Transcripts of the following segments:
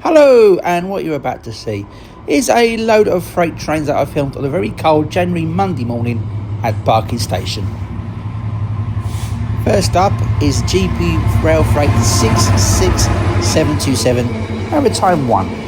Hello, and what you're about to see is a load of freight trains that I filmed on a very cold January Monday morning at Barking Station. First up is GP Railfreight 66727, Maritime 1.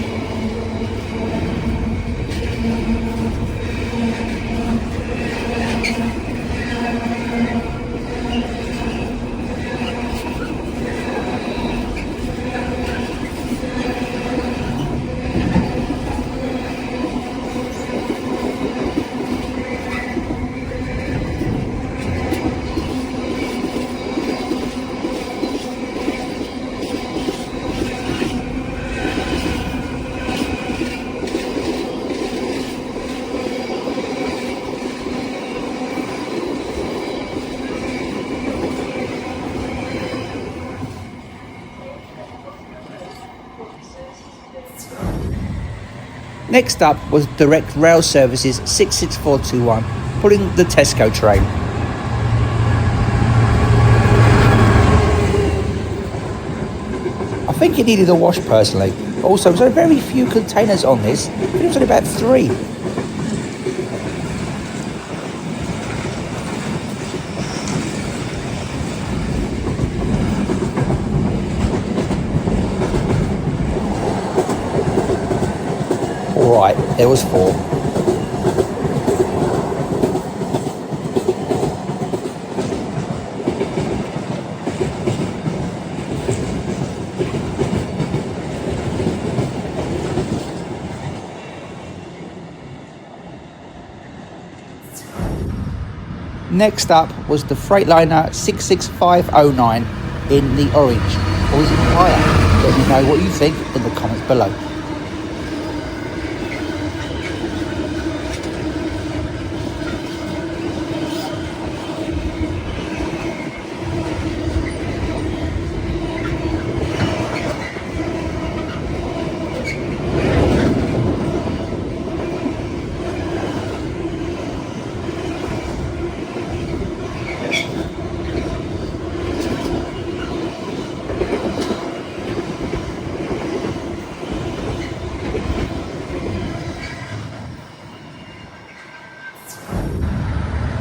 Next up was Direct Rail Services 66421, pulling the Tesco train. I think it needed a wash personally. Also, there were very few containers on this. I think it was only about 3. Alright, there was 4. Next up was the Freightliner 66509 in the orange. Or is it higher? Let me know what you think in the comments below.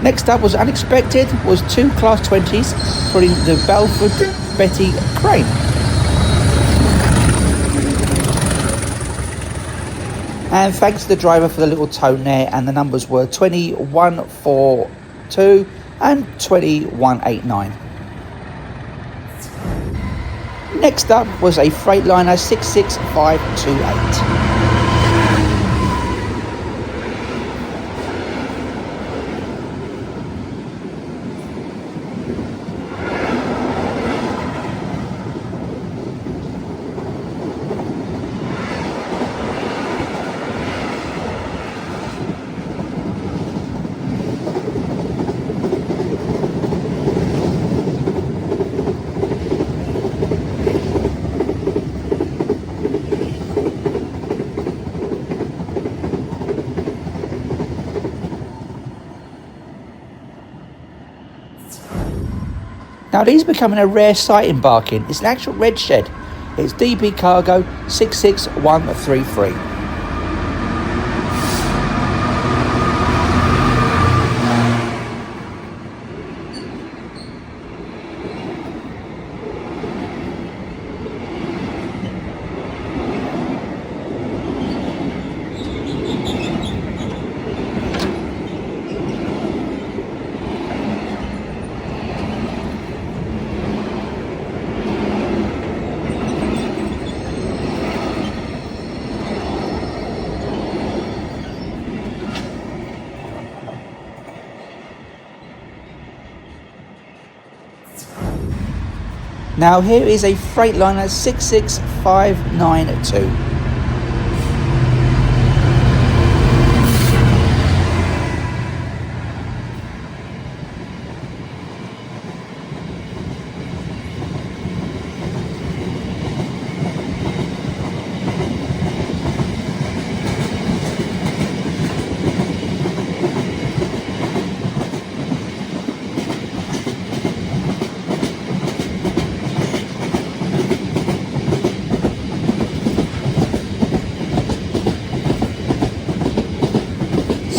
Next up was unexpected, was 2 Class 20s pulling the Belford Betty crane. And thanks to the driver for the little tone there, and the numbers were 2142 and 2189. Next up was a Freightliner 66528. Now these are becoming a rare sight in Barking. It's an actual red shed. It's DP Cargo 66133. Now here is a Freightliner 66592.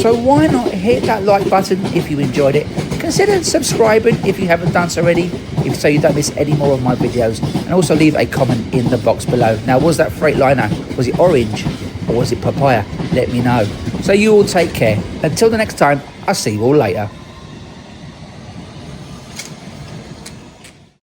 So why not hit that like button if you enjoyed it? Consider subscribing if you haven't done so already, so you don't miss any more of my videos. And also leave a comment in the box below. Now, was that Freightliner, was it orange or was it papaya? Let me know. So you all take care. Until the next time, I'll see you all later.